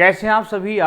कैसे हैं आप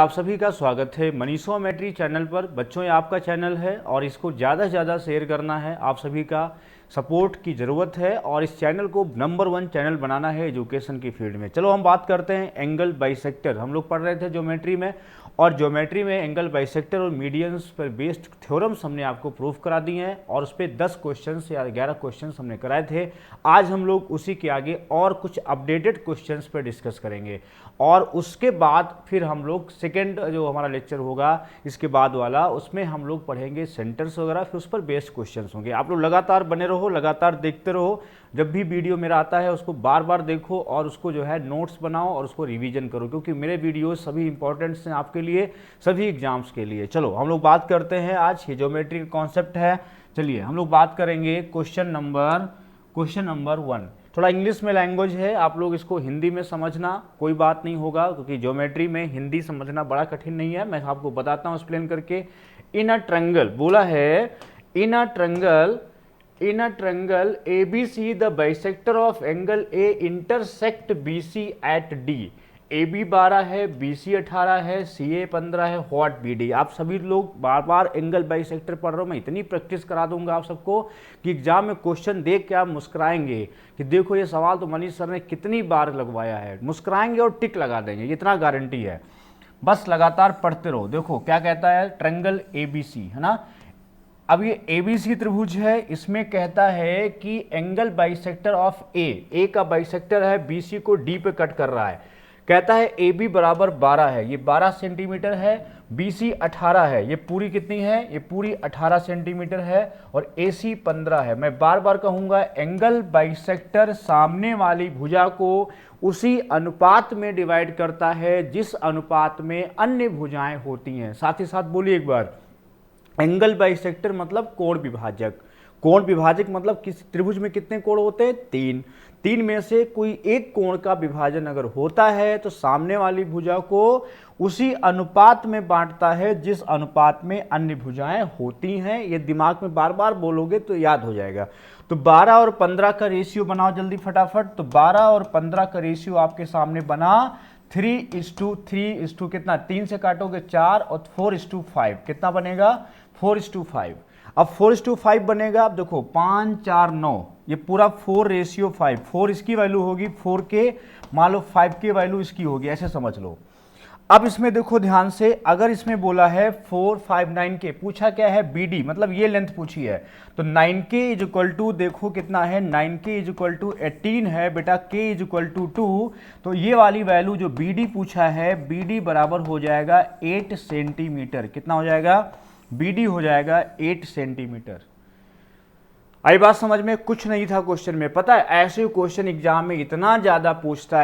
सभी का स्वागत है मनीषोमेट्री चैनल पर। बच्चों, ये आपका चैनल है और इसको ज़्यादा से ज़्यादा शेयर करना है। आप सभी का सपोर्ट की ज़रूरत है और इस चैनल को नंबर 1 चैनल बनाना है एजुकेशन की फील्ड में। चलो हम बात करते हैं एंगल बाइसेक्टर। हम लोग पढ़ रहे थे ज्योमेट्री में, और ज्योमेट्री में एंगल बाइसेक्टर और मीडियंस पर बेस्ड थ्योरम्स हमने आपको प्रूफ करा दिए हैं और उस पर 10 क्वेश्चन या 11 क्वेश्चन हमने कराए थे। आज हम लोग उसी के आगे और कुछ अपडेटेड क्वेश्चंस पर डिस्कस करेंगे और उसके बाद फिर हम लोग सेकेंड जो हमारा लेक्चर होगा इसके बाद वाला, उसमें हम लोग पढ़ेंगे सेंटर्स वगैरह, फिर उस पर बेस्ड क्वेश्चंस होंगे। आप लोग लगातार बने रहो, लगातार देखते रहो। जब भी वीडियो मेरा आता है उसको बार बार देखो और उसको जो है नोट्स बनाओ और उसको रिवीजन करो, क्योंकि मेरे वीडियो सभी इंपॉर्टेंट्स हैं आपके लिए, सभी एग्जाम्स के लिए। चलो हम लोग बात करते हैं, आज ये ज्योमेट्री का कॉन्सेप्ट है। चलिए हम लोग बात करेंगे क्वेश्चन नंबर 1। थोड़ा इंग्लिश में लैंग्वेज है, आप लोग इसको हिंदी में समझना कोई बात नहीं होगा, क्योंकि ज्योमेट्री में हिंदी समझना बड़ा कठिन नहीं है। मैं आपको बताता हूँ एक्सप्लेन करके। इन अ ट्रायंगल बोला है, in a triangle ABC the bisector of angle A intersect BC at D। AB 12 है, BC 18 है, CA 15 है, व्हाट BD। आप सभी लोग बार बार एंगल बाइसेक्टर पढ़ रहे हो, मैं इतनी प्रैक्टिस करा दूंगा आप सबको कि एग्जाम में क्वेश्चन देख के आप मुस्कुराएंगे कि देखो ये सवाल तो मनीष सर ने कितनी बार लगवाया है। मुस्कुराएंगे और टिक लगा देंगे, इतना गारंटी है। बस लगातार पढ़ते रहो। देखो क्या कहता है, ट्रायंगल ABC है ना। अब ये ABC त्रिभुज है, इसमें कहता है कि एंगल बाइसेक्टर ऑफ A का बाइसेक्टर है, BC को D पे कट कर रहा है। कहता है AB बराबर 12 है, ये 12 सेंटीमीटर है, BC 18 है, ये पूरी कितनी है, ये पूरी 18 सेंटीमीटर है, और AC 15 है। मैं बार बार कहूंगा, एंगल बाइसेक्टर सामने वाली भुजा को उसी अनुपात में डिवाइड करता है जिस अनुपात में अन्य भुजाएं होती हैं। साथ ही साथ बोलिए एक बार, एंगल बाइसेक्टर मतलब कोण विभाजक। कोण विभाजक मतलब किसी त्रिभुज में कितने कोण होते हैं, 3 में से कोई एक कोण का विभाजन अगर होता है तो सामने वाली भुजा को उसी अनुपात में बांटता है जिस अनुपात में अन्य भुजाएं होती हैं। ये दिमाग में बार बार बोलोगे तो याद हो जाएगा। तो 12 और 15 का रेशियो बनाओ जल्दी फटाफट। तो 12 और 15 का रेशियो आपके सामने बना 3:3 कितना, 3 से काटोगे 4 और 4:5 कितना बनेगा, 4:5। अब 4:5 बनेगा। अब देखो 5 4 9, ये पूरा 4:5। 4 इसकी वैल्यू होगी 4 के, मान लो 5 की वैल्यू इसकी होगी, ऐसे समझ लो। अब इसमें देखो ध्यान से, अगर इसमें बोला है 4 5 9 के, पूछा क्या है BD, मतलब ये लेंथ पूछी है। तो 9K इज इक्वल टू, देखो कितना है, 9K इज इक्वल टू 18 है बेटा, K इज इक्वल टू 2। तो ये वाली वैल्यू जो BD पूछा है, BD बराबर हो जाएगा 8 सेंटीमीटर। कितना हो जाएगा, BD हो जाएगा 8 सेंटीमीटर। आई बात समझ में? कुछ नहीं था क्वेश्चन में, पता है ऐसे क्वेश्चन एग्जाम में इतना ज्यादा पूछता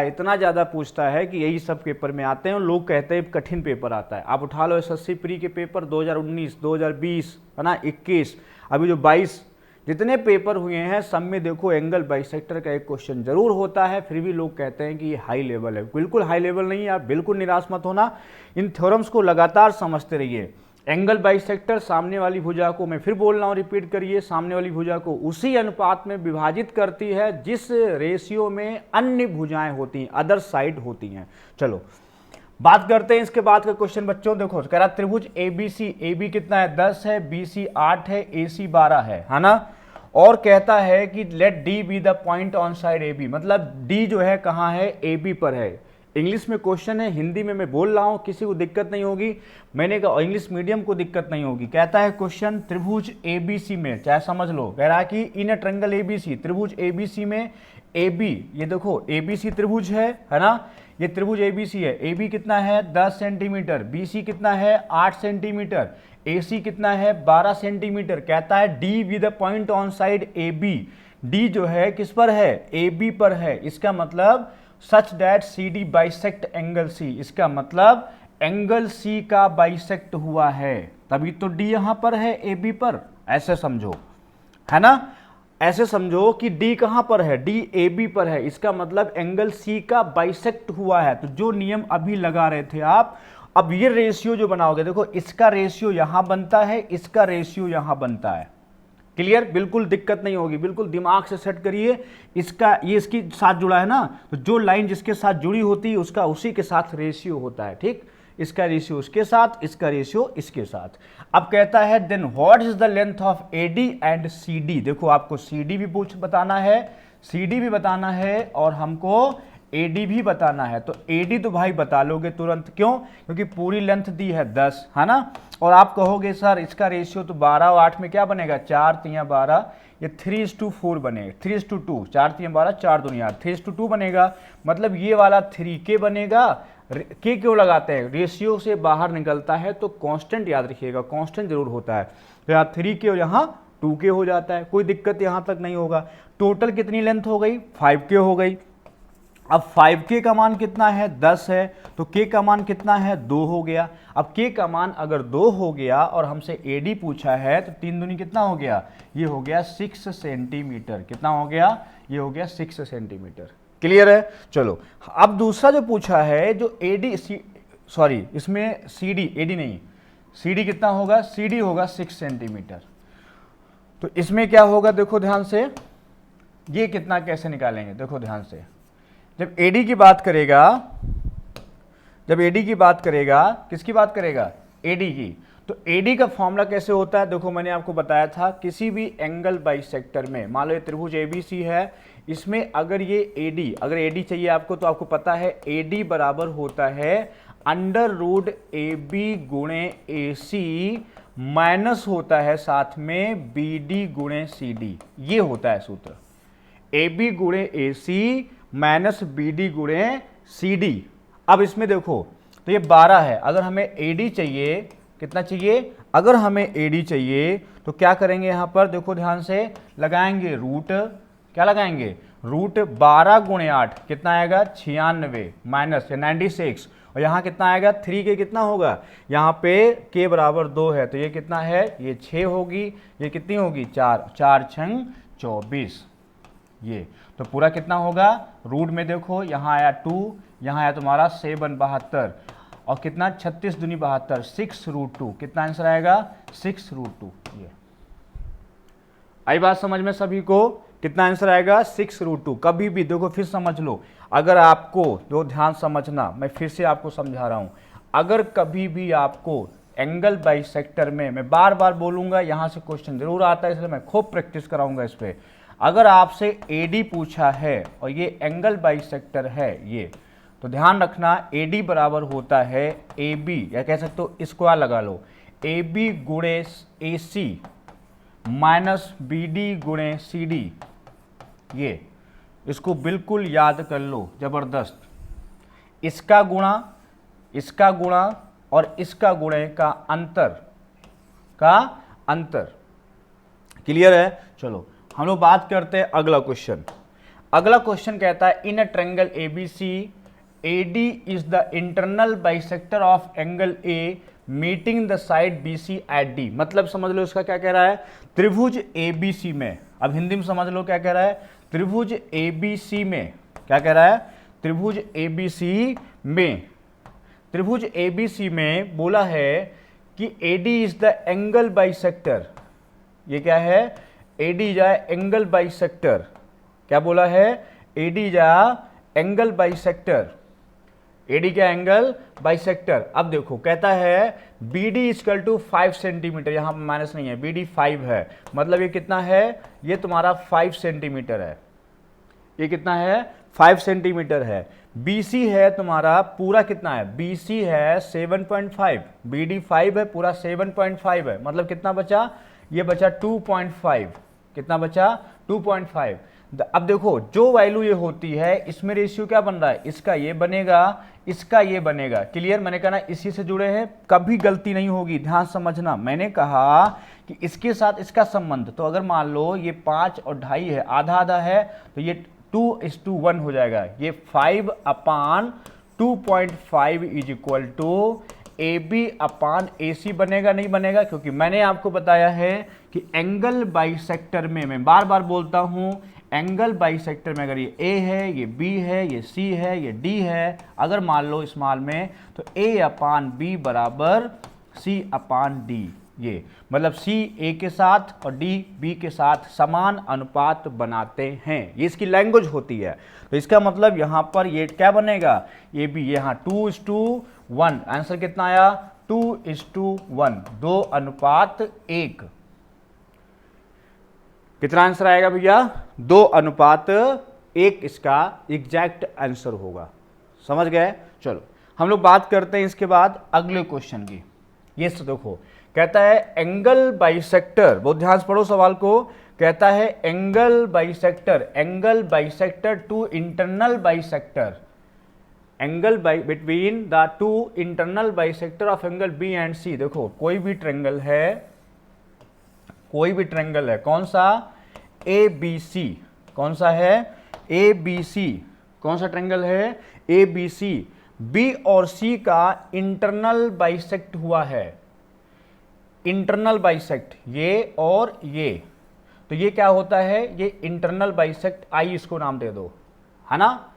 है कि यही सब पेपर में आते हैं और लोग कहते हैं कठिन पेपर आता है। आप उठा लो एसएससी प्री के पेपर 2019, 2020 है ना, 21, अभी जो 22 जितने पेपर हुए हैं सब में देखो एंगल बाइसेक्टर का एक क्वेश्चन जरूर होता है। फिर भी लोग कहते हैं कि ये हाई लेवल है। बिल्कुल हाई लेवल नहीं है, आप बिल्कुल निराश मत होना। इन थ्योरम्स को लगातार समझते रहिए। एंगल बाइसेक्टर सामने वाली भुजा को, मैं फिर बोल रहा हूं, रिपीट करिए, सामने वाली भुजा को उसी अनुपात में विभाजित करती है जिस रेशियो में अन्य भुजाएं होती हैं, अदर साइड होती हैं। चलो बात करते हैं इसके बाद का क्वेश्चन बच्चों। देखो कह रहा त्रिभुज ABC, AB कितना है, 10 है, BC 8 है, AC 12 है ना। और कहता है कि let D be the point on side AB, मतलब D जो है कहाँ है, AB पर है। इंग्लिश में क्वेश्चन है, हिंदी में मैं बोल रहा हूं, किसी को दिक्कत नहीं होगी। मैंने कहा इंग्लिश मीडियम को दिक्कत नहीं होगी। कहता है क्वेश्चन त्रिभुज ABC में, चाहे समझ लो, कह रहा है कि इन अ ट्रायंगल ABC, त्रिभुज ABC में AB, ये देखो ABC त्रिभुज है ना, ये त्रिभुज ABC है। AB कितना है, 10 सेंटीमीटर, BC कितना है, 8 सेंटीमीटर, AC कितना है, 12 सेंटीमीटर। कहता है D with the point on side AB, D जो है किस पर है, AB पर है। इसका मतलब such that CD bisect angle C, इसका मतलब एंगल C का बाइसेक्ट हुआ है, तभी तो D यहां पर है AB पर। ऐसे समझो है ना, ऐसे समझो कि D कहां पर है, D AB पर है, इसका मतलब एंगल C का बाइसेक्ट हुआ है। तो जो नियम अभी लगा रहे थे आप, अब ये रेशियो जो बनाओगे, देखो इसका रेशियो यहां बनता है, इसका रेशियो यहां बनता है। क्लियर, बिल्कुल दिक्कत नहीं होगी, बिल्कुल दिमाग से सेट करिए। इसका ये इसके साथ जुड़ा है ना, तो जो लाइन जिसके साथ जुड़ी होती है उसका उसी के साथ रेशियो होता है, ठीक। इसका रेशियो उसके साथ, इसका रेशियो इसके साथ। अब कहता है then what is the length of AD and CD. देखो आपको सीडी भी बताना है, सीडी भी बताना है और हमको एडी भी बताना है। तो एडी तो भाई बता लोगे तुरंत, क्यों? क्योंकि पूरी लेंथ दी है 10, है ना। और आप कहोगे सर इसका रेशियो तो 12 और 8 में क्या बनेगा, 4 3 12, ये 3:4 बनेगा, 3:2, 4 3 12, 4 2 8, 3:2 बनेगा। मतलब ये वाला 3K बनेगा। के क्यों लगाते हैं, रेशियो से बाहर निकलता है तो कांस्टेंट याद रखिएगा, कांस्टेंट जरूर होता है। तो यहाँ 3K और यहाँ 2K हो जाता है, कोई दिक्कत यहाँ तक नहीं होगा। टोटल कितनी लेंथ हो गई, 5K हो गई। अब 5K का मान कितना है, 10 है, तो K का मान कितना है, 2 हो गया। अब K का मान अगर 2 हो गया और हमसे AD पूछा है तो 3 दूनी कितना हो गया, ये हो गया 6 सेंटीमीटर। कितना हो गया, ये हो गया 6 सेंटीमीटर। क्लियर है। चलो अब दूसरा जो पूछा है, जो AD सॉरी इसमें CD, AD नहीं, CD कितना होगा, CD होगा 6 सेंटीमीटर। तो इसमें क्या होगा, देखो ध्यान से, ये कितना कैसे निकालेंगे, देखो ध्यान से। जब AD की बात करेगा, जब AD की बात करेगा, किसकी बात करेगा, AD की, तो AD का फॉर्मूला कैसे होता है, देखो मैंने आपको बताया था, किसी भी एंगल बाइसेक्टर में, मान लो ये त्रिभुज ABC है, इसमें अगर ये AD, अगर AD चाहिए आपको, तो आपको पता है AD बराबर होता है √AB गुणे AC माइनस होता है साथ में BD गुणे CD। ये होता है सूत्र, AB गुणे AC माइनस BD गुणे CD। अब इसमें देखो, तो ये 12 है, अगर हमें AD चाहिए, कितना चाहिए, अगर हमें AD चाहिए तो क्या करेंगे, यहाँ पर देखो ध्यान से, लगाएंगे रूट, क्या लगाएंगे, रूट 12 गुणे 8 कितना आएगा, 96 माइनस 96, और यहाँ कितना आएगा, 3K कितना होगा, यहाँ पे K बराबर 2 है, तो ये कितना है, ये 6 होगी, ये कितनी होगी, 4, 4 6 24। ये तो पूरा कितना होगा, रूट में देखो यहाँ आया 2, यहाँ आया तुम्हारा 7 72, और कितना 36 दूनी 72, 6√2, कितना आंसर आएगा, 6√2। ये आई बात समझ में सभी को, कितना आंसर आएगा, 6√2। कभी भी देखो, फिर समझ लो, अगर आपको, जो ध्यान समझना, मैं फिर से आपको समझा रहा हूं, अगर कभी भी आपको एंगल बाइसेक्टर में, मैं बार बार बोलूंगा, यहां से क्वेश्चन जरूर आता है, इसलिए मैं खूब प्रैक्टिस कराऊंगा इस पे। अगर आपसे AD पूछा है और ये एंगल बाइसेक्टर है ये, तो ध्यान रखना AD बराबर होता है AB, या कह सकते हो स्क्वायर लगा लो, AB गुणे AC माइनस BD गुणे CD। ये इसको बिल्कुल याद कर लो, जबरदस्त। इसका गुणा, इसका गुणा और इसका गुणे का अंतर। क्लियर है। चलो हम लोग बात करते हैं अगला क्वेश्चन। अगला क्वेश्चन कहता है in a triangle ABC AD is the internal bisector of angle A meeting the side BC at D। मतलब समझ लो इसका क्या कह रहा है, त्रिभुज ABC में, अब हिंदी में समझ लो क्या कह रहा है, त्रिभुज ABC में, क्या कह रहा है, त्रिभुज ABC में बोला है कि AD is the angle bisector. ये क्या है, AD जा एंगल बाइसेक्टर। क्या बोला है, AD जा एंगल बाइसेक्टर, AD क्या एंगल बाइसेक्टर। अब देखो कहता है BD इक्वल टू 5 सेंटीमीटर, यहां पर माइनस नहीं है, BD 5 है, मतलब ये कितना है, ये तुम्हारा 5 सेंटीमीटर है, ये कितना है, 5 सेंटीमीटर है। BC है तुम्हारा पूरा कितना है, BC है 7.5, BD 5 है, पूरा 7.5 है, मतलब कितना बचा, ये बचा 2.5, कितना बचा, 2.5। अब देखो जो वैल्यू ये होती है, इसमें रेशियो क्या बन रहा है, इसका ये बनेगा, इसका ये बनेगा। क्लियर, मैंने कहा ना इसी से जुड़े हैं, कभी गलती नहीं होगी, ध्यान समझना। मैंने कहा कि इसके साथ इसका संबंध, तो अगर मान लो ये 5 और 2.5 है, आधा आधा है, तो ये 2:1 हो जाएगा। ये 5/2.5 इज इक्वल टू AB/AC बनेगा, नहीं बनेगा, क्योंकि मैंने आपको बताया है कि एंगल बाइसेक्टर में, मैं बार बार बोलता हूं, एंगल बाइसेक्टर में अगर ये A है, ये B है, ये C है, ये D है, अगर मान लो स्मॉल में, तो A/B बराबर C/D। ये मतलब सी ए के साथ और डी बी के साथ समान अनुपात बनाते हैं, ये इसकी लैंग्वेज होती है। तो इसका मतलब यहाँ पर ये क्या बनेगा, ये भी यहाँ 2:1, आंसर कितना आया 2:1, 2:1। कितना आंसर आएगा भैया, 2:1 इसका एग्जैक्ट आंसर होगा। समझ गए। चलो हम लोग बात करते हैं इसके बाद अगले क्वेश्चन की। ये देखो कहता है एंगल बाइसेक्टर, बहुत ध्यान से पढ़ो सवाल को। कहता है angle bisector to internal bisector, angle between the two internal bisector of angle B and C. देखो कोई भी ट्रेंगल है, कौन सा, ए बी सी, कौन सा है, ए बी सी, कौन सा ट्रेंगल है, ए बी सी, बी और सी का इंटरनल बाइसेक्ट हुआ है, इंटरनल बाइसेक्ट, ये और ये, तो ये क्या होता है, ये इंटरनल बाइसेक्ट, आई इसको नाम दे दो, है ना,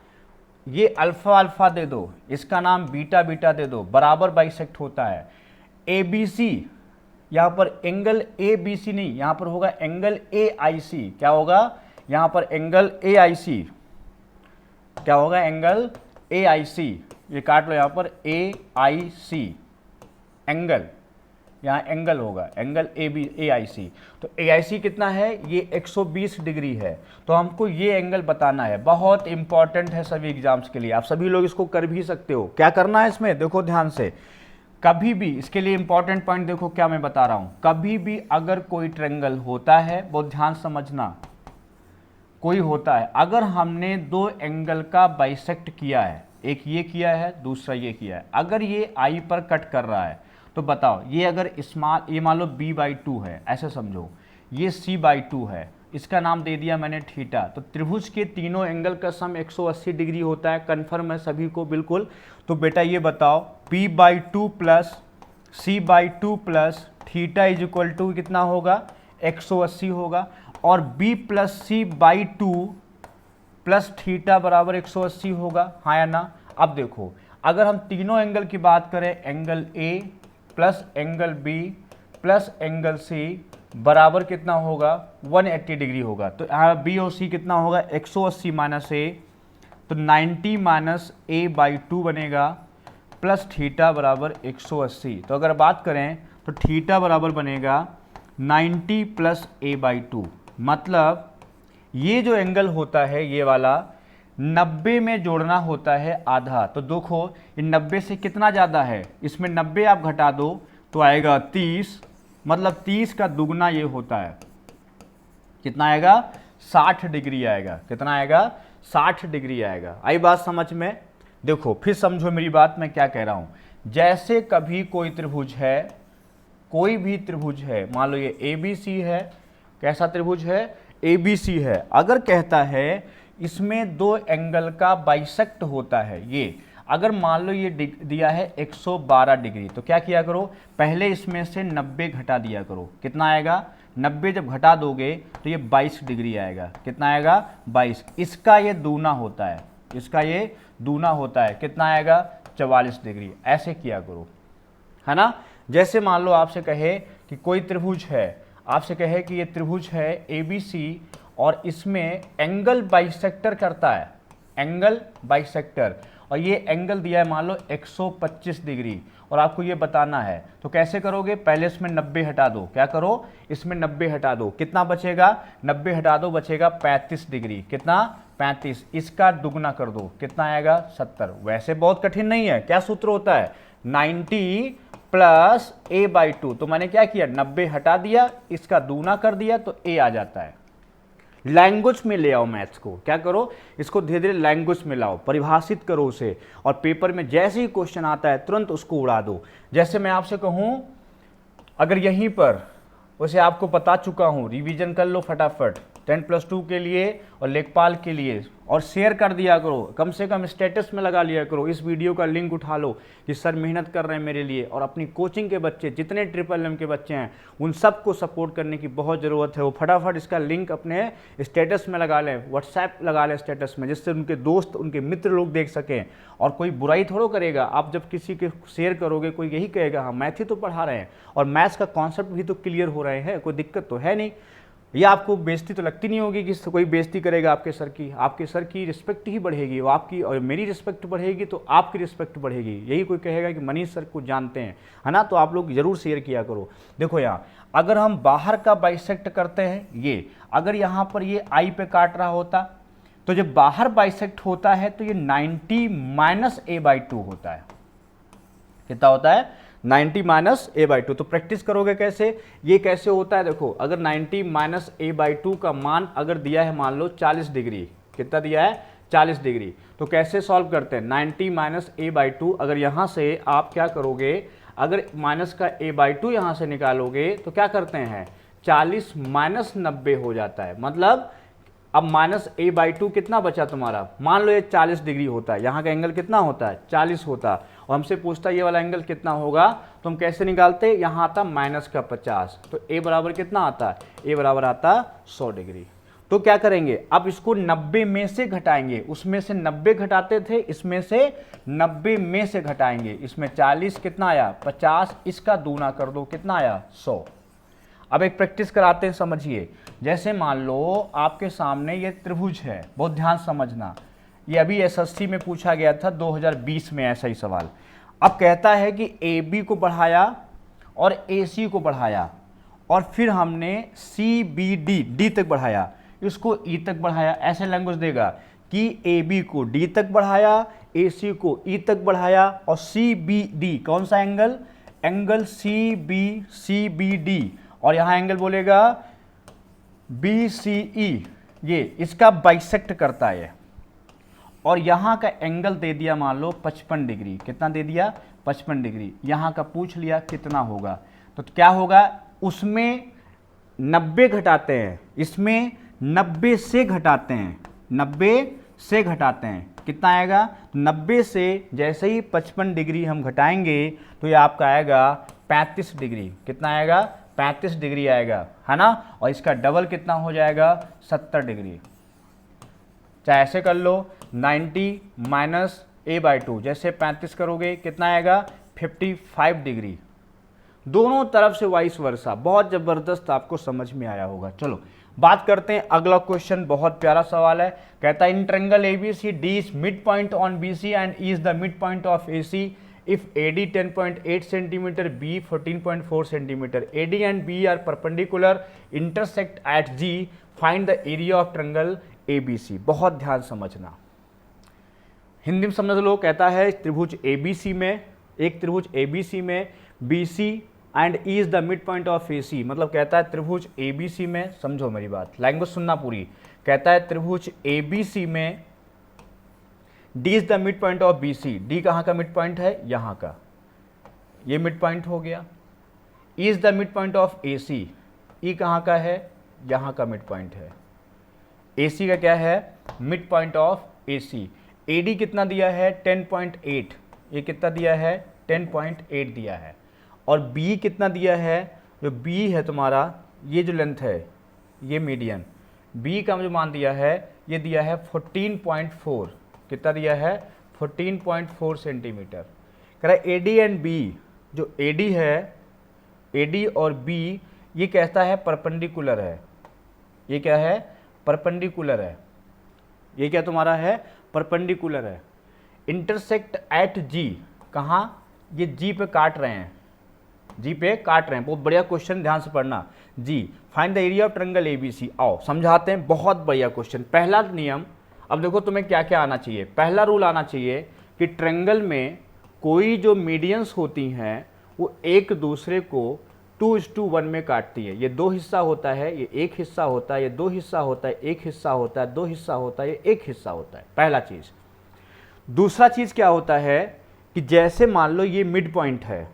ये अल्फा अल्फा दे दो, इसका नाम बीटा बीटा दे दो, बराबर बाइसेक्ट होता है। ए बी सी, यहां पर एंगल ए बी सी नहीं, यहां पर होगा एंगल ए आई सी, क्या होगा, यहां पर एंगल ए आई सी, क्या होगा, एंगल ए आई सी, ये काट लो, यहां पर ए आई सी एंगल, यहाँ एंगल होगा, एंगल ए आई सी। तो ए आई सी कितना है, ये 120 डिग्री है, तो हमको ये एंगल बताना है। बहुत इंपॉर्टेंट है सभी एग्जाम्स के लिए, आप सभी लोग इसको कर भी सकते हो। क्या करना है इसमें, देखो ध्यान से, कभी भी इसके लिए इंपॉर्टेंट पॉइंट देखो क्या मैं बता रहा हूं, कभी भी अगर कोई ट्रेंगल होता है, बहुत ध्यान समझना, कोई होता है, अगर हमने दो एंगल का बाइसेक्ट किया है, एक ये किया है, दूसरा ये किया है, अगर ये आई पर कट कर रहा है, तो बताओ ये अगर स्मॉल, ये मान लो b/2 है, ऐसे समझो, ये c/2 है, इसका नाम दे दिया मैंने थीटा। तो त्रिभुज के तीनों एंगल का सम 180 डिग्री होता है, कन्फर्म है सभी को, बिल्कुल। तो बेटा ये बताओ b/2 plus c/2 plus theta is equal to कितना होगा, 180 होगा, और b plus c/2 plus theta बराबर 180 होगा, हाँ या ना। अब देखो अगर हम तीनों एंगल की बात करें, angle A plus angle B plus angle C बराबर कितना होगा, 180 डिग्री होगा। तो यहाँ बी और सी कितना होगा, 180 माइनस ए, तो 90 माइनस a/2 बनेगा, प्लस थीटा बराबर 180। तो अगर बात करें तो थीटा बराबर बनेगा 90 प्लस a/2, मतलब ये जो एंगल होता है ये वाला 90 में जोड़ना होता है आधा। तो देखो ये 90 से कितना ज़्यादा है, इसमें 90 आप घटा दो तो आएगा 30, मतलब 30 का दुगना ये होता है, कितना आएगा, 60 डिग्री आएगा। कितना आएगा, 60 डिग्री आएगा। आई बात समझ में। देखो फिर समझो मेरी बात, मैं क्या कह रहा हूँ। जैसे कभी कोई त्रिभुज है, कोई भी त्रिभुज है, मान लो ये ABC है, कैसा त्रिभुज है, ABC है, अगर कहता है इसमें दो एंगल का बाइसेक्ट होता है, ये अगर मान लो ये दिया है 112 डिग्री, तो क्या किया करो, पहले इसमें से 90 घटा दिया करो। कितना आएगा, 90 जब घटा दोगे तो ये 22 डिग्री आएगा। कितना आएगा, 22। इसका ये दूना होता है, इसका ये दूना होता है, कितना आएगा, 44 डिग्री। ऐसे किया करो, है ना। जैसे मान लो आपसे कहे कि कोई त्रिभुज है, आपसे कहे कि ये त्रिभुज है ABC और इसमें एंगल बाइसेक्टर करता है, एंगल बाइसेक्टर, और ये एंगल दिया है मान लो 125 डिग्री, और आपको ये बताना है। तो कैसे करोगे, पहले इसमें 90 हटा दो, क्या करो, इसमें 90 हटा दो, कितना बचेगा, 90 हटा दो, बचेगा 35 डिग्री। कितना, 35। इसका दुगना कर दो, कितना आएगा, 70। वैसे बहुत कठिन नहीं है, क्या सूत्र होता है, 90 प्लस a/2। तो मैंने क्या किया, 90 हटा दिया, इसका दूना कर दिया, तो a आ जाता है। लैंग्वेज में ले आओ मैथ्स को, क्या करो, इसको धीरे धीरे लैंग्वेज में लाओ, परिभाषित करो उसे, और पेपर में जैसे ही क्वेश्चन आता है तुरंत उसको उड़ा दो। जैसे मैं आपसे कहूं, अगर यहीं पर, वैसे आपको बता चुका हूं, रिवीजन कर लो फटाफट, 10+2 के लिए और लेखपाल के लिए, और शेयर कर दिया करो, कम से कम स्टेटस में लगा लिया करो, इस वीडियो का लिंक उठा लो कि सर मेहनत कर रहे हैं मेरे लिए। और अपनी कोचिंग के बच्चे जितने SSS के बच्चे हैं उन सबको सपोर्ट करने की बहुत ज़रूरत है। वो फटाफट इसका लिंक अपने स्टेटस में लगा लें, व्हाट्सएप लगा लें स्टेटस में, जिससे उनके दोस्त उनके मित्र लोग देख सकें। और कोई बुराई थोड़ा करेगा, आप जब किसी के शेयर करोगे कोई यही कहेगा हाँ मैथ ही तो पढ़ा रहे हैं और मैथ्स का कॉन्सेप्ट भी तो क्लियर हो रहे हैं, कोई दिक्कत तो है नहीं। ये आपको बेइज्जती तो लगती नहीं होगी कि कोई बेइज्जती करेगा आपके सर की रिस्पेक्ट ही बढ़ेगी, वो आपकी और मेरी रिस्पेक्ट बढ़ेगी तो आपकी रिस्पेक्ट बढ़ेगी। यही कोई कहेगा कि मनीष सर को जानते हैं, है ना, तो आप लोग जरूर शेयर किया करो। देखो यहाँ अगर हम बाहर का बाइसेक्ट करते हैं, ये अगर यहाँ पर ये आई पे काट रहा होता तो जब बाहर बाइसेक्ट होता है तो ये 90 - a/2 होता है। कितना होता है? 90 - a/2। तो प्रैक्टिस करोगे कैसे, ये कैसे होता है? देखो अगर 90 - a/2 का मान अगर दिया है मान लो 40 डिग्री, कितना दिया है? 40 डिग्री, तो कैसे सॉल्व करते हैं? 90 - a/2, अगर यहाँ से आप क्या करोगे, अगर माइनस का a/2 यहाँ से निकालोगे तो क्या करते हैं? 40 - 90 हो जाता है। मतलब अब -a/2 कितना बचा तुम्हारा? मान लो ये 40 डिग्री होता है, यहाँ का एंगल कितना होता है? 40 होता, और हमसे पूछता है ये वाला एंगल कितना होगा, तो हम कैसे निकालते? यहाँ आता -50, तो a बराबर कितना आता? a बराबर आता 100 डिग्री। तो क्या करेंगे, अब इसको 90 में से घटाएंगे, उसमें से 90 घटाते थे, इसमें से 90 में से घटाएंगे, इसमें 40 कितना आया? 50, इसका दूना कर दो, कितना आया? 100। अब एक प्रैक्टिस कराते हैं, समझिए। जैसे मान लो आपके सामने ये त्रिभुज है, बहुत ध्यान समझना, ये अभी एसएससी में पूछा गया था 2020 में ऐसा ही सवाल। अब कहता है कि AB को बढ़ाया और AC को बढ़ाया और फिर हमने CBD D तक बढ़ाया, इसको E तक बढ़ाया, ऐसे लैंग्वेज देगा कि AB को D तक बढ़ाया, AC को E तक बढ़ाया और CBD कौन सा एंगल? एंगल CBD, और यहाँ एंगल बोलेगा BCE, ये इसका बाइसेक्ट करता है, और यहाँ का एंगल दे दिया मान लो 55 डिग्री। कितना दे दिया? 55 डिग्री। यहाँ का पूछ लिया कितना होगा, तो क्या होगा? उसमें 90 घटाते हैं, इसमें 90 से घटाते हैं, 90 से घटाते हैं, कितना आएगा? 90 से जैसे ही 55 डिग्री हम घटाएंगे तो ये आपका आएगा 35 डिग्री। कितना आएगा? 35 डिग्री आएगा, है ना। और इसका डबल कितना हो जाएगा? 70 डिग्री। चाहे ऐसे कर लो, 90 - a/2, जैसे 35 करोगे कितना आएगा? 55 डिग्री। दोनों तरफ से वाइस वर्सा, बहुत जबरदस्त, आपको समझ में आया होगा। चलो बात करते हैं अगला क्वेश्चन, बहुत प्यारा सवाल है। कहता है in triangle ABC D is midpoint on BC and E is the midpoint of AC if AD 10.8 cm, B 14.4 cm, AD and B are perpendicular, intersect at G, find the area of triangle ABC। बहुत ध्यान समझना, हिंदी में समझ लो। कहता है त्रिभुज ABC में, एक त्रिभुज ABC में BC and E is the mid point of AC, मतलब कहता है त्रिभुज ABC में, समझो मेरी बात, लैंग्वेज सुनना पूरी। कहता है त्रिभुज ABC में D is the mid point of BC, D कहाँ का मिड पॉइंट है? यहाँ का, ये मिड पॉइंट हो गया। E is the mid point of AC, E कहाँ का है? यहाँ का मिड पॉइंट है। AC का क्या है? Mid point of AC। AD कितना दिया है? 10.8, ये कितना दिया है? 10.8 दिया है। और B कितना दिया है? जो B है तुम्हारा, ये जो लेंथ है, ये मीडियन, B का जो मान दिया है, ये दिया है 14.4। कितना दिया है? 14.4 सेंटीमीटर। कह रहा है AD एंड B, जो AD है, AD और B ये कहता है परपेंडिकुलर है। ये क्या है? परपेंडिकुलर है। ये क्या तुम्हारा है? परपेंडिकुलर है। इंटरसेक्ट एट G, कहाँ? ये G पे काट रहे हैं, G पे काट रहे हैं। बहुत बढ़िया क्वेश्चन, ध्यान से पढ़ना। G, find the area of triangle ABC। आओ समझाते हैं, बहुत बढ़िया क्वेश्चन। पहला नियम, अब देखो तुम्हें क्या क्या आना चाहिए। पहला रूल आना चाहिए कि ट्रायंगल में कोई जो मीडियंस होती हैं वो एक दूसरे को 2:1 में काटती है। ये दो हिस्सा होता है, ये एक हिस्सा होता है, ये दो हिस्सा होता है, एक हिस्सा होता है, दो हिस्सा होता है, ये एक हिस्सा होता है। पहला चीज़। दूसरा चीज़ क्या होता है कि जैसे मान लो ये मिड पॉइंट है,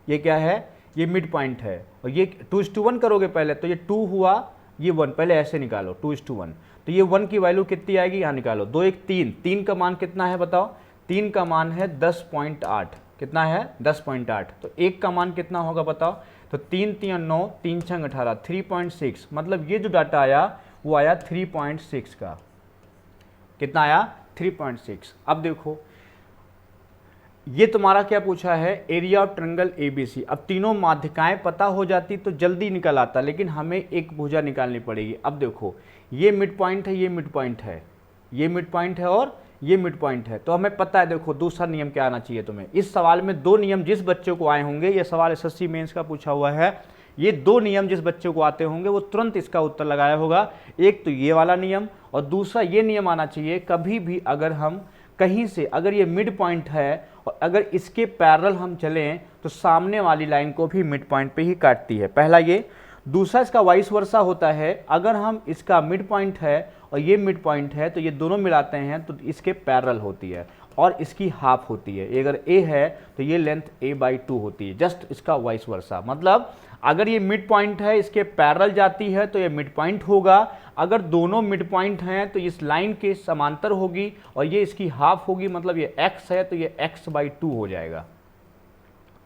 ये क्या है? ये मिड पॉइंट है, और ये 2:1 करोगे पहले तो ये 2 हुआ ये 1, पहले ऐसे निकालो 2:1, तो ये 1 की वैल्यू कितनी आएगी, यहाँ निकालो, 2 1 3, 3 का मान कितना है बताओ, 3 का मान है 10.8, कितना है 10.8, तो 1 का मान कितना होगा बताओ, तो 3 3 9, 3 6 18, 3.6, मतलब ये जो डाटा आया वो आया 3.6 का, कितना आया 3.6। अब देखो ये तुम्हारा क्या पूछा है, एरिया ऑफ ट्रायंगल एबीसी। अब तीनों माध्यिकाएं पता हो जाती तो जल्दी निकल आता, लेकिन हमें एक भुजा निकालनी पड़ेगी। अब देखो ये मिड पॉइंट है, ये मिड पॉइंट है, ये मिड पॉइंट है और ये मिड पॉइंट है, तो हमें पता है। देखो दूसरा नियम क्या आना चाहिए तुम्हें, इस सवाल में 2 नियम जिस बच्चे को आए होंगे, ये सवाल एसएससी मेंस का पूछा हुआ है, ये 2 नियम जिस बच्चे को आते होंगे वो तुरंत इसका उत्तर लगाया होगा। एक तो ये वाला नियम और दूसरा ये नियम आना चाहिए, कभी भी अगर हम कहीं से अगर ये मिड पॉइंट है और अगर इसके पैरेलल हम चलें तो सामने वाली लाइन को भी मिड पॉइंट पे ही काटती है, पहला ये। दूसरा इसका वाइस वर्सा होता है, अगर हम इसका मिड पॉइंट है और ये मिड पॉइंट है तो ये दोनों मिलाते हैं तो इसके पैरेलल होती है और इसकी हाफ होती है। अगर ए है तो ये लेंथ a/2 होती है, जस्ट इसका वाइस वर्सा। मतलब अगर ये मिड पॉइंट है इसके पैरेलल जाती है तो ये मिड पॉइंट होगा, अगर दोनों मिड पॉइंट हैं तो इस लाइन के समांतर होगी और ये इसकी हाफ होगी, मतलब ये x है तो ये x/2 हो जाएगा।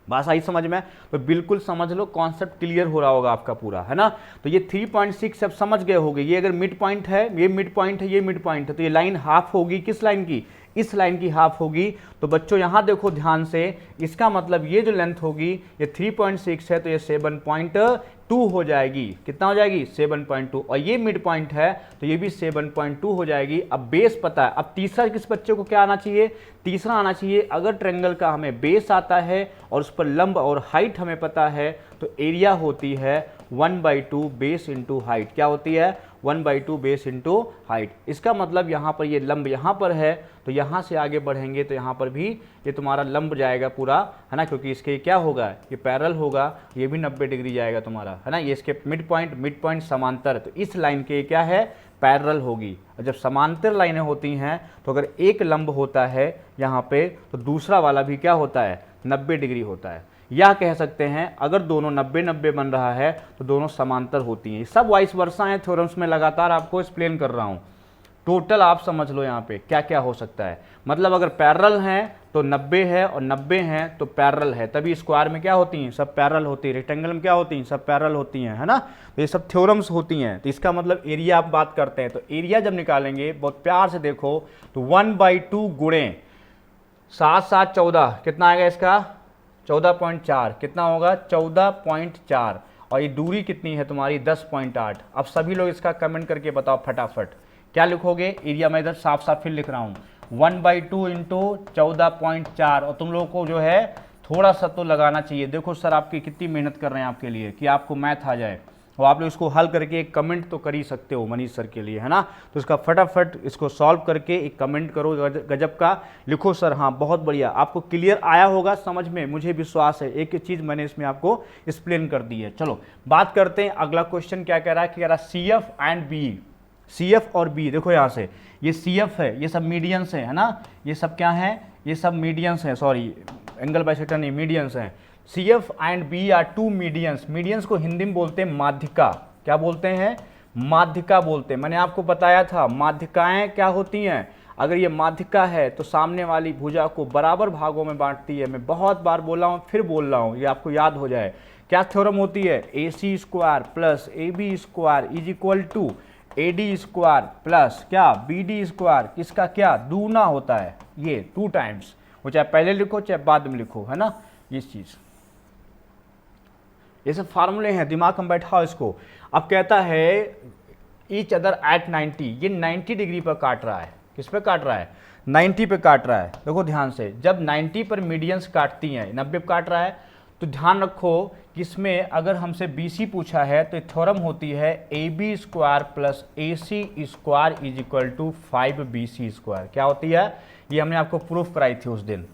बात आई समझ में? तो बिल्कुल समझ लो, कॉन्सेप्ट क्लियर हो रहा होगा आपका पूरा, है ना। तो ये 3.6 अब समझ गए होगे, ये अगर मिड पॉइंट है, ये मिड पॉइंट है, ये मिड पॉइंट है, तो ये लाइन हाफ होगी, किस लाइन की, इस लाइन की हाफ होगी। तो बच्चों यहाँ देखो ध्यान से, इसका मतलब ये जो लेंथ होगी ये 3.6 है तो ये 7.2 हो जाएगी, कितना हो जाएगी 7.2, और ये मिड पॉइंट है तो ये भी 7.2 हो जाएगी। अब बेस पता है, अब तीसरा किस बच्चे को क्या आना चाहिए, तीसरा आना चाहिए, अगर ट्रायंगल का हमें बेस आता है और उस पर लंब और हाइट हमें पता है तो एरिया होती है 1/2 बेस इंटू हाइट। क्या होती है, 1/2 बेस इंटू हाइट। इसका मतलब यहाँ पर ये लंब यहाँ पर है तो यहाँ से आगे बढ़ेंगे तो यहाँ पर भी ये तुम्हारा लंब जाएगा पूरा, है ना, क्योंकि इसके क्या होगा, ये पैरेलल होगा, ये भी 90 डिग्री जाएगा तुम्हारा, है ना। ये इसके मिड पॉइंट समांतर, तो इस लाइन के क्या है, पैरेलल होगी। और जब समांतर लाइनें होती हैं तो अगर एक लंब होता है यहाँ पे तो दूसरा वाला भी क्या होता है, 90 डिग्री होता है। या कह सकते हैं अगर दोनों 90-90 बन रहा है तो दोनों समांतर होती हैं। सब वाइस वर्सा हैं, थ्योरम्स में लगातार आपको एक्सप्लेन कर रहा हूँ। टोटल आप समझ लो यहाँ पे क्या क्या हो सकता है। मतलब अगर पैरेलल हैं तो 90 है और 90 हैं तो पैरेलल है, तभी स्क्वायर में क्या होती हैं, सब पैरेलल होती है, रेक्टेंगल में क्या होती हैं, सब पैरेलल होती हैं, है ना। तो ये सब थ्योरम्स होती हैं। तो इसका मतलब एरिया आप बात करते हैं, तो एरिया जब निकालेंगे बहुत प्यार से देखो तो 1/2 गुणे 7 7 14, कितना आएगा इसका 14.4, कितना होगा 14.4, और ये दूरी कितनी है तुम्हारी 10.8। अब सभी लोग इसका कमेंट करके बताओ फटाफट, क्या लिखोगे एरिया, मैं इधर साफ साफ फिर लिख रहा हूँ 1/2 इंटू 14.4, और तुम लोगों को जो है थोड़ा सा तो लगाना चाहिए। देखो सर आपकी कितनी मेहनत कर रहे हैं आपके लिए कि आपको मैथ आ जाए, और आप लोग इसको हल करके एक कमेंट तो कर ही सकते हो मनीष सर के लिए, है ना। तो इसका फटाफट इसको सॉल्व करके एक कमेंट करो, गजब का लिखो सर, हाँ बहुत बढ़िया, आपको क्लियर आया होगा समझ में, मुझे विश्वास है। एक चीज़ मैंने इसमें आपको एक्सप्लेन कर दी है। चलो बात करते हैं अगला क्वेश्चन क्या कह रहा है, कह रहा है CF एंड B, CF और B। देखो यहाँ से ये CF है, ये सब मीडियंस है ना, ये सब क्या है, ये सब मीडियंस हैं, सॉरी एंगल बाइसेक्टर नहीं, मीडियंस हैं। CF एंड B आर 2 मीडियंस। मीडियंस को हिंदी में बोलते हैं माध्यिका। क्या बोलते हैं, माध्यिका बोलते हैं। मैंने आपको बताया था माध्यिकाएं क्या होती हैं, अगर ये माध्यिका है तो सामने वाली भुजा को बराबर भागों में बांटती है। मैं बहुत बार बोला हूँ, फिर बोल रहा हूँ, ये आपको याद हो जाए। क्या थ्योरम होती है, AC square plus AB square is equal to AD square plus क्या BD स्क्वायर, किसका क्या दूना होता है, ये 2 टाइम्स, वो चाहे पहले लिखो चाहे बाद में लिखो, है ना। ये चीज़, ये सब फार्मूले हैं, दिमाग में बैठाओ इसको। अब कहता है ईच अदर एट 90, ये 90 डिग्री पर काट रहा है, किस पे काट रहा है, 90 पे काट रहा है। देखो ध्यान से, जब 90 पर मीडियंस काटती हैं, 90 पे काट रहा है, तो ध्यान रखो कि इसमें अगर हमसे BC पूछा है तो थ्योरम होती है AB square plus AC square is equal to 5BC square. क्या होती है, ये हमने आपको प्रूफ कराई थी उस दिन।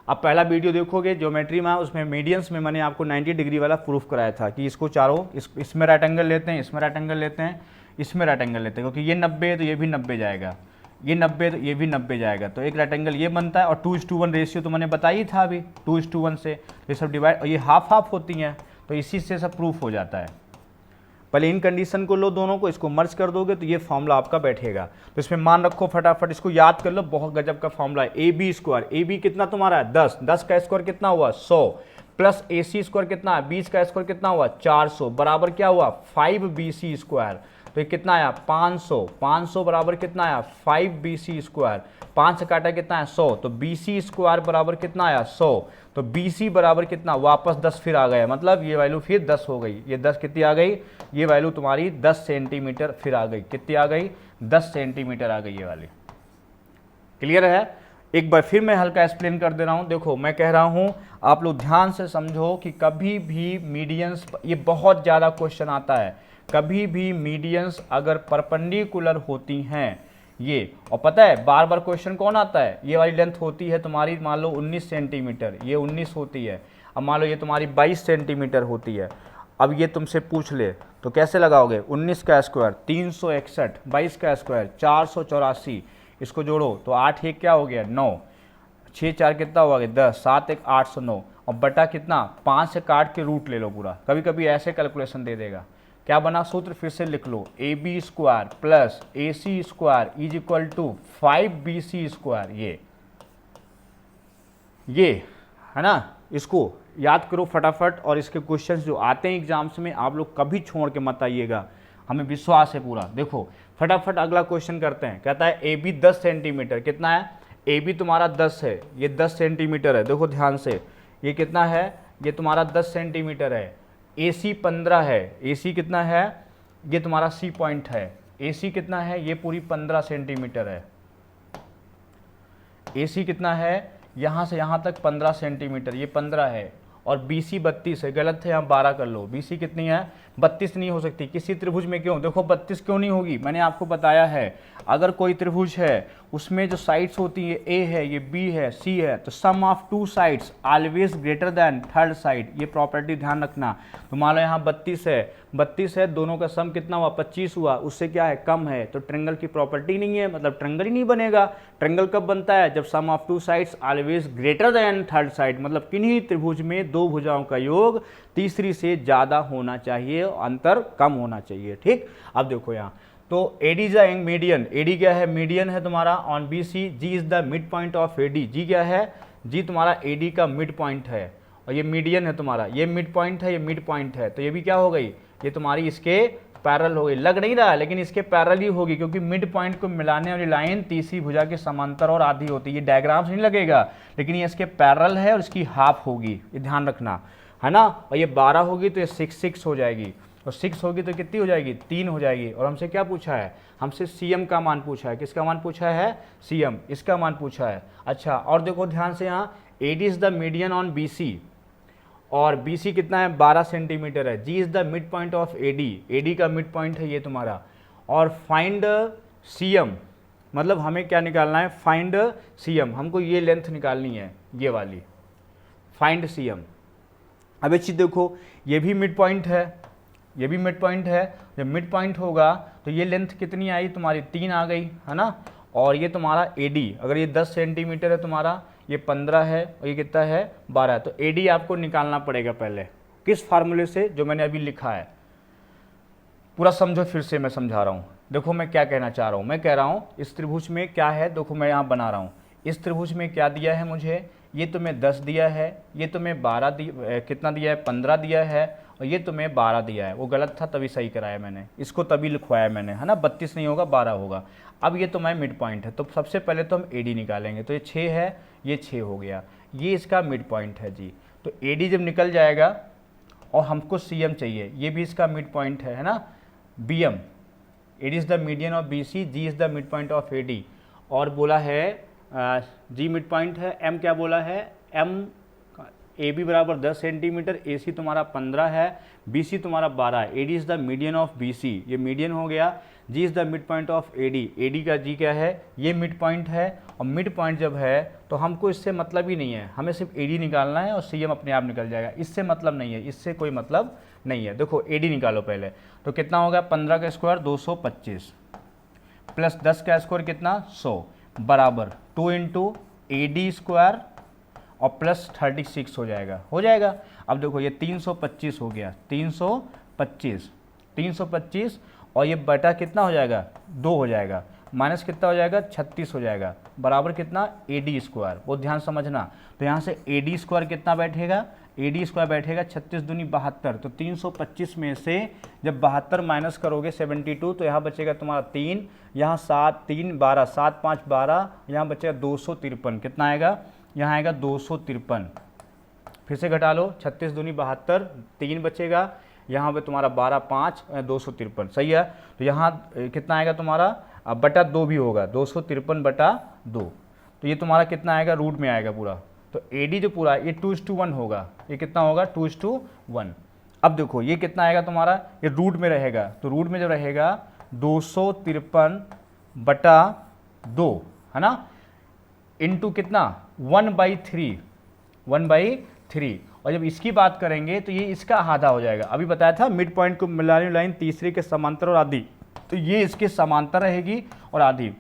अब पहला वीडियो देखोगे ज्योमेट्री में, उसमें मीडियंस में मैंने आपको 90 डिग्री वाला प्रूफ कराया था कि इसको चारों इसमें राइट एंगल लेते हैं, इसमें राइट एंगल लेते हैं, इसमें राइट एंगल लेते हैं, क्योंकि ये 90 है तो ये भी 90 जाएगा, ये 90 तो ये भी 90 जाएगा, तो एक राइट एंगल ये बनता है। और 2:1 रेशियो तो मैंने बताई था अभी, 2:1 से ये सब डिवाइड, और ये हाफ हाफ होती हैं, तो इसी से सब प्रूफ हो जाता है। पहले इन कंडीशन को लो दोनों को, इसको मर्ज कर दोगे तो ये फॉर्मूला आपका बैठेगा। तो इसमें मान रखो फटाफट, इसको याद कर लो, बहुत गजब का फॉर्मूला है। A B square, A B कितना तुम्हारा है 10, 10 का स्क्वायर कितना हुआ 100, प्लस ए सी स्क्वायर कितना है 20 का स्क्वायर कितना हुआ 400, बराबर क्या हुआ 5BC स्क्वायर। तो ये कितना आया 500, 500 बराबर कितना आया 5BC स्क्वायर, 5 से काटा कितना है 100, तो BC स्क्वायर बराबर कितना आया 100, तो BC बराबर कितना वापस 10 फिर आ गया, मतलब ये वैल्यू फिर 10 हो गई। ये 10 कितनी आ गई, ये वैल्यू तुम्हारी 10 सेंटीमीटर फिर आ गई। कितनी आ गई 10 सेंटीमीटर आ गई ये वाली। क्लियर है? एक बार फिर मैं हल्का एक्सप्लेन कर दे रहा हूं। देखो मैं कह रहा हूं आप लोग ध्यान से समझो कि कभी भी मीडियंस, ये बहुत ज़्यादा क्वेश्चन आता है, कभी भी मीडियंस अगर परपेंडिकुलर होती हैं ये, और पता है बार बार क्वेश्चन कौन आता है, ये वाली लेंथ होती है तुम्हारी मान लो 19 सेंटीमीटर, ये 19 होती है, अब मान लो ये तुम्हारी 22 सेंटीमीटर होती है। अब ये तुमसे पूछ ले तो कैसे लगाओगे, 19 का स्क्वायर 361, 22 का स्क्वायर 484, इसको जोड़ो तो 8 एक क्या हो गया 9, 6 4 कितना हुआ 10, 7 1 809, और बटा कितना 5 से काट के रूट ले लो पूरा। कभी कभी ऐसे कैलकुलेशन दे देगा, क्या बना सूत्र फिर से लिख लो, A B square plus A C square is equal to 5BC square. ये है ना, इसको याद करो फटाफट, और इसके क्वेश्चंस जो आते हैं एग्जाम्स में आप लोग कभी छोड़ के मत आइएगा, हमें विश्वास है पूरा। देखो फटाफट अगला क्वेश्चन करते हैं, कहता है ए बी 10 सेंटीमीटर, कितना है ए बी तुम्हारा 10 है, ये 10 सेंटीमीटर है, देखो ध्यान से, ये कितना है, ये तुम्हारा 10 सेंटीमीटर है, ए सी 15 है, ए सी कितना है, ये तुम्हारा सी पॉइंट है, ए सी कितना है, ये पूरी 15 सेंटीमीटर है, ए सी कितना है, यहाँ से यहाँ तक 15 सेंटीमीटर, ये 15 है, और बी सी 32 है, गलत है यहाँ 12 कर लो, बी सी कितनी है 32 नहीं हो सकती किसी त्रिभुज में। क्यों, देखो 32 क्यों नहीं होगी, मैंने आपको बताया है, अगर कोई त्रिभुज है उसमें जो साइड्स होती है, ए है, ये बी है, सी है, तो sum of two sides always greater than third side, ये प्रॉपर्टी ध्यान रखना। तो मान लो यहाँ 32 है, 32 है, दोनों का सम कितना हुआ 25 हुआ, उससे क्या है कम है, तो ट्रायंगल की प्रॉपर्टी नहीं है, मतलब ट्रायंगल ही नहीं बनेगा। ट्रायंगल कब बनता है, जब sum of two sides always greater than third side, मतलब किन्हीं त्रिभुज में दो भुजाओं का योग तीसरी से ज्यादा होना चाहिए, अंतर कम होना चाहिए। ठीक, अब देखो यहाँ तो AD is the median, AD क्या है मीडियन है तुम्हारा on B C, G is the mid point of AD, G क्या है, जी तुम्हारा एडी का मिड पॉइंट है, और ये मीडियन है तुम्हारा, ये मिड पॉइंट है, ये मिड पॉइंट है, तो ये भी क्या हो गई, ये तुम्हारी इसके पैरेलल हो गई, लग नहीं रहा लेकिन इसके पैरेलल ही होगी, क्योंकि मिड पॉइंट को मिलाने वाली लाइन तीसरी भुजा के समांतर और आधी होती है। ये डायग्राम से नहीं लगेगा लेकिन ये इसके पैरेलल है और इसकी हाफ होगी, ये ध्यान रखना है ना। और ये 12 होगी तो ये 6 हो जाएगी, और 6 होगी तो कितनी हो जाएगी 3 हो जाएगी। और हमसे क्या पूछा है, हमसे सीएम का मान पूछा है, किसका मान पूछा है सीएम, इसका मान पूछा है। अच्छा और देखो ध्यान से, यहाँ AD is the median on BC, और BC कितना है 12 सेंटीमीटर है, G is the mid point of AD, AD का मिड पॉइंट है ये तुम्हारा, और फाइंड CM, मतलब हमें क्या निकालना है, फाइंड CM, हमको ये लेंथ निकालनी है ये वाली, फाइंड CM। अब एक चीज़ देखो, ये भी मिड पॉइंट है, ये भी मिड पॉइंट है, जब मिड पॉइंट होगा तो ये लेंथ कितनी आई तुम्हारी 3 आ गई है ना, और ये तुम्हारा AD, अगर ये 10 सेंटीमीटर है तुम्हारा, ये 15 है और ये कितना है 12, तो AD आपको निकालना पड़ेगा पहले, किस फार्मूले से, जो मैंने अभी लिखा है, पूरा समझो फिर से मैं समझा रहा हूँ। देखो मैं क्या कहना चाह रहा हूँ, मैं कह रहा हूँ इस त्रिभुज में क्या है, देखो मैं यहाँ बना रहा हूँ, इस त्रिभुज में क्या दिया है मुझे, ये तुम्हें 10 दिया है, ये तुम्हें 12 कितना दिया है 15 दिया है, और ये तुम्हें 12 दिया है, वो गलत था तभी सही कराया मैंने, इसको तभी लिखवाया मैंने है ना, 32 नहीं होगा 12 होगा। अब ये तुम्हारा मिड पॉइंट है, तो सबसे पहले तो हम AD निकालेंगे, तो ये 6 है, ये 6 हो गया, ये इसका मिड पॉइंट है जी। तो AD जब निकल जाएगा और हमको CM चाहिए, ये भी इसका मिड पॉइंट है ना, BM, AD is the median of BC, G is the mid point of AD, और बोला है G मिड पॉइंट है, M क्या बोला है, M AB बराबर 10 सेंटीमीटर, AC तुम्हारा 15 है, BC तुम्हारा 12 है, AD is the median of BC, ये मीडियन हो गया, G is the mid point of AD, AD का G क्या है, ये मिड पॉइंट है, और मिड पॉइंट जब है तो हमको इससे मतलब ही नहीं है, हमें सिर्फ AD निकालना है और CM अपने आप निकल जाएगा, इससे मतलब नहीं है, इससे कोई मतलब नहीं है। देखो AD निकालो पहले, तो कितना होगा 15 का स्क्वायर 225 प्लस 10 का स्क्वायर कितना 100 बराबर 2 इंटू AD स्क्वायर और प्लस 36 हो जाएगा, हो जाएगा। अब देखो ये 325 हो गया, 325 325 और ये बटा कितना हो जाएगा 2 हो जाएगा, माइनस कितना हो जाएगा 36 हो जाएगा, बराबर कितना AD स्क्वायर। बहुत ध्यान समझना। तो यहाँ से AD स्क्वायर कितना बैठेगा, AD स्क्वायर बैठेगा 36 दूनी 72। तो 325 में से जब 72 माइनस करोगे 72, तो यहाँ बचेगा तुम्हारा 3, यहाँ 7 3 12, 7 5 12, यहाँ बचेगा 253। कितना आएगा, यहाँ आएगा 253। फिर से घटा लो, 36 दूनी 72, 3 बचेगा, यहाँ पे तुम्हारा 12 5 253। सही है। तो यहाँ कितना आएगा तुम्हारा, अब बटा 2 भी होगा, 253 बटा 2। तो ये तुम्हारा कितना आएगा, रूट में आएगा पूरा। तो AD जो पूरा ये 2:1 होगा, ये कितना होगा 2:1। अब देखो ये कितना आएगा तुम्हारा, ये रूट में रहेगा, तो रूट में जब रहेगा 253 बटा 2 है ना, इंटू कितना 1/3, 1/3। और जब इसकी बात करेंगे तो ये इसका आधा हो जाएगा। अभी बताया था मिड पॉइंट को मिलाने लाइन तीसरे के समांतर और आधी, तो ये इसके समांतर रहेगी और आधी।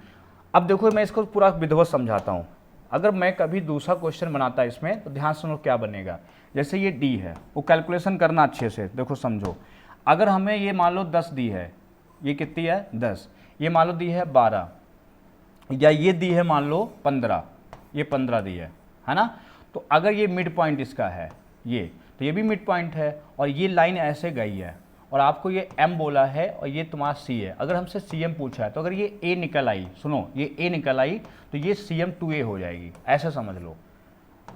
अब देखो मैं इसको पूरा विधिवत समझाता हूँ। अगर मैं कभी दूसरा क्वेश्चन बनाता इसमें तो ध्यान सुनो क्या बनेगा। जैसे ये D है, वो कैलकुलेशन करना अच्छे से, देखो समझो। अगर हमें ये मान लो 10 दी है, ये कितनी है 10, ये मान लो दी है 12, या ये दी है मान लो 15, ये 15 दी है ना। तो अगर ये मिड पॉइंट इसका है ये, तो ये भी मिड पॉइंट है, और ये लाइन ऐसे गई है, और आपको ये M बोला है और ये तुम्हारा C है। अगर हमसे CM पूछा है तो अगर ये A निकल आई, सुनो ये A निकल आई, तो ये CM 2A हो जाएगी, ऐसा समझ लो।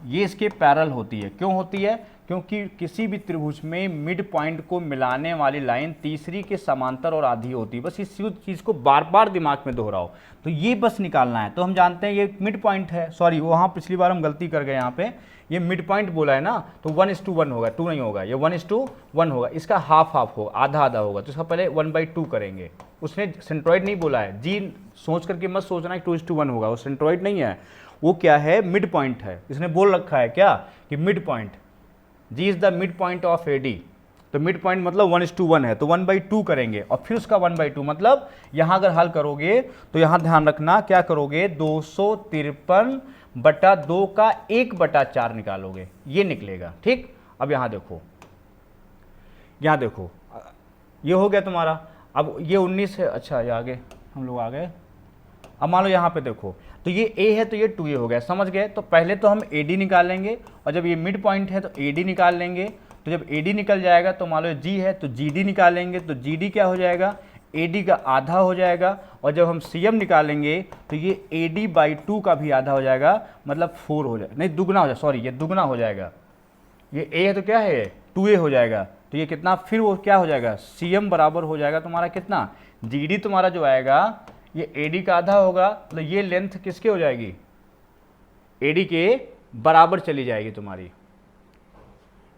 ये इसके पैरेलल होती है। क्यों होती है, क्योंकि किसी भी त्रिभुज में मिड पॉइंट को मिलाने वाली लाइन तीसरी के समांतर और आधी होती है। बस इस चीज़ को बार बार दिमाग में दोहराओ, तो ये बस निकालना है। तो हम जानते हैं ये मिड पॉइंट है, सॉरी वहाँ पिछली बार हम गलती कर गए, यहाँ पे ये मिड पॉइंट बोला है ना, तो 1:1 होगा, 2 नहीं होगा, ये 1:1 होगा। इसका हाफ हाफ होगा, आधा आधा होगा, तो इसका पहले 1/2 करेंगे। उसने सेंट्रॉइड नहीं बोला है जी, सोच करके मत सोचना कि 2:1 होगा, वो सेंट्रॉइड नहीं है, वो क्या है मिड पॉइंट है। इसने बोल रखा है क्या कि mid point, G is the mid point of AD। तो मिड पॉइंट मतलब 1:1 है, तो 1/2 करेंगे, और फिर उसका 1/2 मतलब यहाँ अगर हल करोगे तो यहाँ ध्यान रखना क्या करोगे, 253 बटा 2 का 1/4 निकालोगे, ये निकलेगा। ठीक, अब यहाँ देखो, यहाँ देखो ये हो गया तुम्हारा। अब ये 19 है, अच्छा ये आगे हम लोग आ गए। अब मान लो यहाँ पे देखो, तो ये A है तो ये 2A हो गया, समझ गए। तो पहले तो हम AD निकालेंगे, और जब ये मिड पॉइंट है तो AD निकाल लेंगे। तो जब AD निकल जाएगा तो मान लो G है तो GD निकालेंगे, तो GD क्या हो जाएगा, AD का आधा हो जाएगा। और जब हम CM निकालेंगे तो ये AD/2 का भी आधा हो जाएगा, मतलब 4 हो जाएगा, नहीं दुगना हो जाएगा, सॉरी ये दुगना हो जाएगा। ये A है तो क्या है 2A हो जाएगा, तो ये कितना फिर वो क्या हो जाएगा, CM बराबर हो जाएगा तुम्हारा कितना, GD तुम्हारा जो आएगा ये AD का आधा होगा, तो ये लेंथ किसके हो जाएगी, AD के बराबर चली जाएगी तुम्हारी।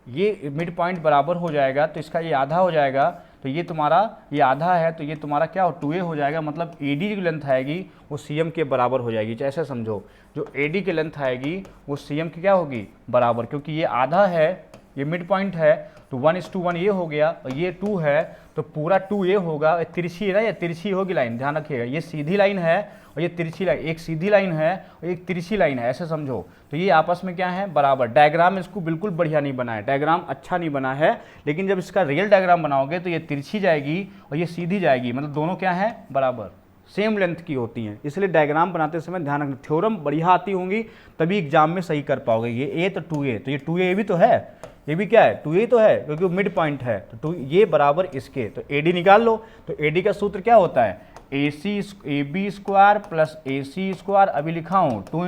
ये मिड पॉइंट बराबर हो जाएगा, तो इसका ये आधा हो जाएगा, तो ये तुम्हारा ये आधा है, तो ये तुम्हारा क्या हो 2A हो जाएगा, मतलब AD की लेंथ आएगी वो CM के बराबर हो जाएगी। ऐसे समझो, जो AD की लेंथ आएगी वो CM की क्या होगी बराबर, क्योंकि ये आधा है, ये मिड पॉइंट है, तो 1:1 ये हो गया, और ये 2 है तो पूरा 2A होगा। ये तिरछी है ना, ये तिरछी होगी लाइन, ध्यान रखिएगा। ये सीधी लाइन है और ये तिरछी लाइन, एक सीधी लाइन है और एक तिरछी लाइन है, ऐसे समझो। तो ये आपस में क्या है बराबर। डायग्राम इसको बिल्कुल बढ़िया नहीं बना है, डायग्राम अच्छा नहीं बना है, लेकिन जब इसका रियल डायग्राम बनाओगे तो ये तिरछी जाएगी और ये सीधी जाएगी, मतलब दोनों क्या है बराबर, सेम लेंथ की होती हैं। इसलिए डायग्राम बनाते समय ध्यान रखना, थ्योरम बढ़िया आती होंगी तभी एग्जाम में सही कर पाओगे। ये A तो 2A, तो ये 2A भी तो है, ये भी क्या है 2A तो है, क्योंकि वो मिड पॉइंट है, तो ये बराबर इसके। तो AD निकाल लो, तो AD का सूत्र क्या होता है, AB square plus AC square, अभी लिखा हूँ 2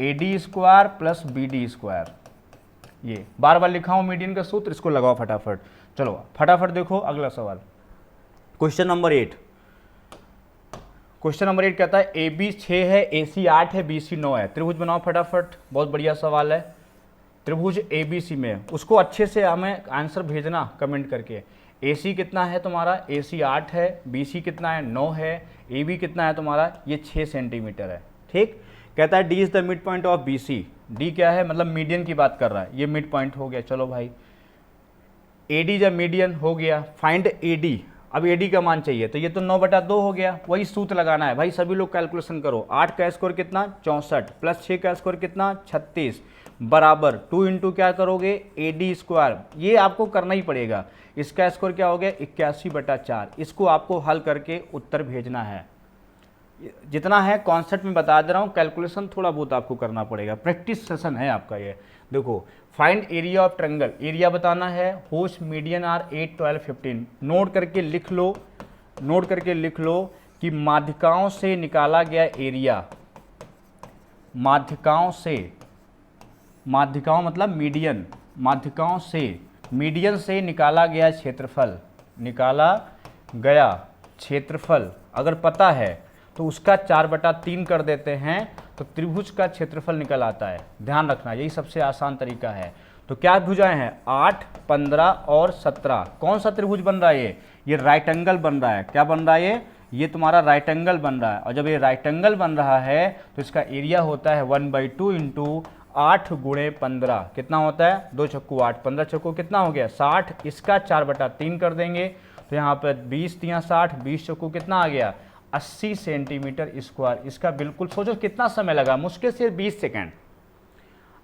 × AD square plus BD square. ये बार बार लिखा हूँ मीडियन का सूत्र, इसको लगाओ फटाफट। चलो फटाफट देखो अगला सवाल, क्वेश्चन नंबर 8। क्वेश्चन नंबर 8 कहता है AB 6 है, AC 8 है, BC 9 है, त्रिभुज बनाओ फटाफट। बहुत बढ़िया सवाल है, त्रिभुज ABC में, उसको अच्छे से हमें आंसर भेजना कमेंट करके। AC कितना है तुम्हारा, AC 8 है, BC कितना है 9 है, AB कितना है तुम्हारा ये 6 सेंटीमीटर है। ठीक, कहता है D is the mid point of BC। D क्या है, मतलब मीडियन की बात कर रहा है, ये मिड पॉइंट हो गया। चलो भाई AD जब मीडियन हो गया, फाइंड AD, अब AD का मान चाहिए, तो ये तो 9/2 हो गया। वही सूत्र लगाना है भाई, सभी लोग कैलकुलेशन करो। 8 का स्क्वायर कितना 64 प्लस 6 का स्क्वायर कितना 36 बराबर 2 इंटू क्या करोगे AD स्क्वायर, ये आपको करना ही पड़ेगा। इसका स्क्वायर क्या हो गया 81/4। इसको आपको हल करके उत्तर भेजना है। जितना है कॉन्सेप्ट में बता दे रहा हूँ, कैलकुलेशन थोड़ा बहुत आपको करना पड़ेगा, प्रैक्टिस सेशन है आपका ये। देखो find area of triangle, area बताना है, होस्ट मीडियन आर 8 12 15। नोट करके लिख लो, नोट करके लिख लो कि माध्यिकाओं से निकाला गया एरिया, माध्यिकाओं से, माध्यिकाओं मतलब मीडियन, माध्यिकाओं से, मीडियन से निकाला गया क्षेत्रफल, निकाला गया क्षेत्रफल अगर पता है तो उसका 4/3 कर देते हैं, तो त्रिभुज का क्षेत्रफल निकल आता है। ध्यान रखना यही सबसे आसान तरीका है। तो क्या भुजाएं हैं 8 15 और 17। कौन सा त्रिभुज बन रहा है ये राइट एंगल बन रहा है। क्या बन रहा है ये तुम्हारा राइट एंगल बन रहा है। और जब ये राइट एंगल बन रहा है तो इसका एरिया होता है 1/2 इंटू 8 गुणे 15। कितना होता है 2 चक्कू 8, 15 चक्कू कितना हो गया 60। इसका 4/3 कर देंगे तो यहाँ पर 20 3 60, 20 चक्कू कितना आ गया 80 सेंटीमीटर स्क्वायर। इसका बिल्कुल सोचो कितना समय लगा, मुश्किल से 20 सेकेंड।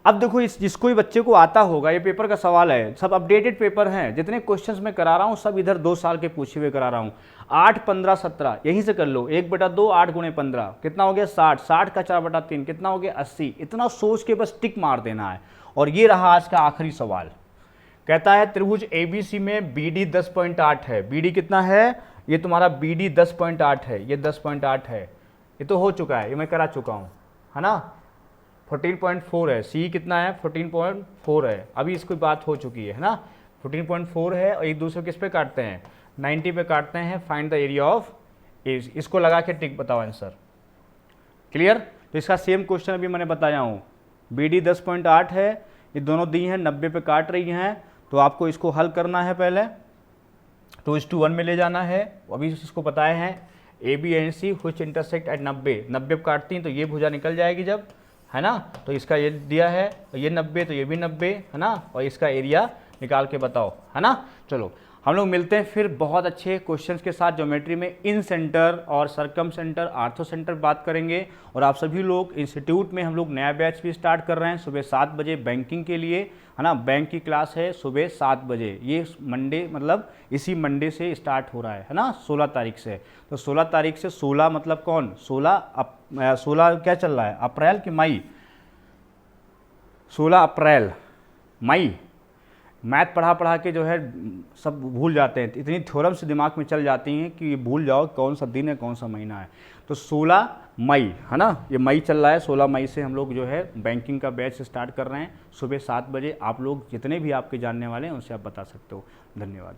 अब देखो इस जिसको भी बच्चे को आता होगा, ये पेपर का सवाल है, सब अपडेटेड पेपर हैं, जितने क्वेश्चंस मैं करा रहा हूँ सब इधर 2 साल के पूछे हुए करा रहा हूँ। 8 15 17 यहीं से कर लो, 1/2 8 गुणे 15 कितना हो गया 60, 60 का 4/3 कितना हो गया 80। इतना सोच के बस टिक मार देना है। और ये रहा आज का आखिरी सवाल, कहता है त्रिभुज ABC में BD 10.8 है। BD कितना है ये तुम्हारा BD 10.8 है, ये 10.8 है, ये तो हो चुका है, ये मैं करा चुका हूँ है ना। 14.4 है, C कितना है 14.4 है, अभी इसकी बात हो चुकी है ना। 14.4 है और एक दूसरे किस पे काटते हैं 90 पे काटते हैं। फाइंड द एरिया ऑफ ए, इसको लगा के टिक बताओ आंसर। क्लियर। तो इसका सेम क्वेश्चन अभी मैंने बताया हूँ, BD 10.8 है, ये दोनों दी हैं 90 पे काट रही हैं, तो आपको इसको हल करना है पहले 2:1 में ले जाना है। अभी इसको बताए हैं AB and C which intersect at 90 पे काटती हैं तो ये भुजा निकल जाएगी जब, है ना। तो इसका ये दिया है तो ये 90 तो ये भी 90 है ना, और इसका एरिया निकाल के बताओ है ना। चलो हम लोग मिलते हैं फिर बहुत अच्छे क्वेश्चंस के साथ। ज्योमेट्री में इन सेंटर और सरकम सेंटर, आर्थो सेंटर बात करेंगे। और आप सभी लोग इंस्टीट्यूट में हम लोग नया बैच भी स्टार्ट कर रहे हैं सुबह 7 बजे बैंकिंग के लिए, है ना। बैंक की क्लास है सुबह 7 बजे, ये मंडे मतलब इसी मंडे से स्टार्ट हो रहा है ना 16 तारीख से। तो 16 तारीख से 16 मतलब कौन 16 क्या चल रहा है अप्रैल कि मई, 16 अप्रैल मई। मैथ पढ़ा के जो है सब भूल जाते हैं, इतनी थ्योरम से दिमाग में चल जाती हैं कि ये भूल जाओ कौन सा दिन है कौन सा महीना है। तो 16 मई है ना, ये मई चल रहा है, 16 मई से हम लोग जो है बैंकिंग का बैच स्टार्ट कर रहे हैं सुबह 7 बजे। आप लोग जितने भी आपके जानने वाले हैं उनसे आप बता सकते हो। धन्यवाद।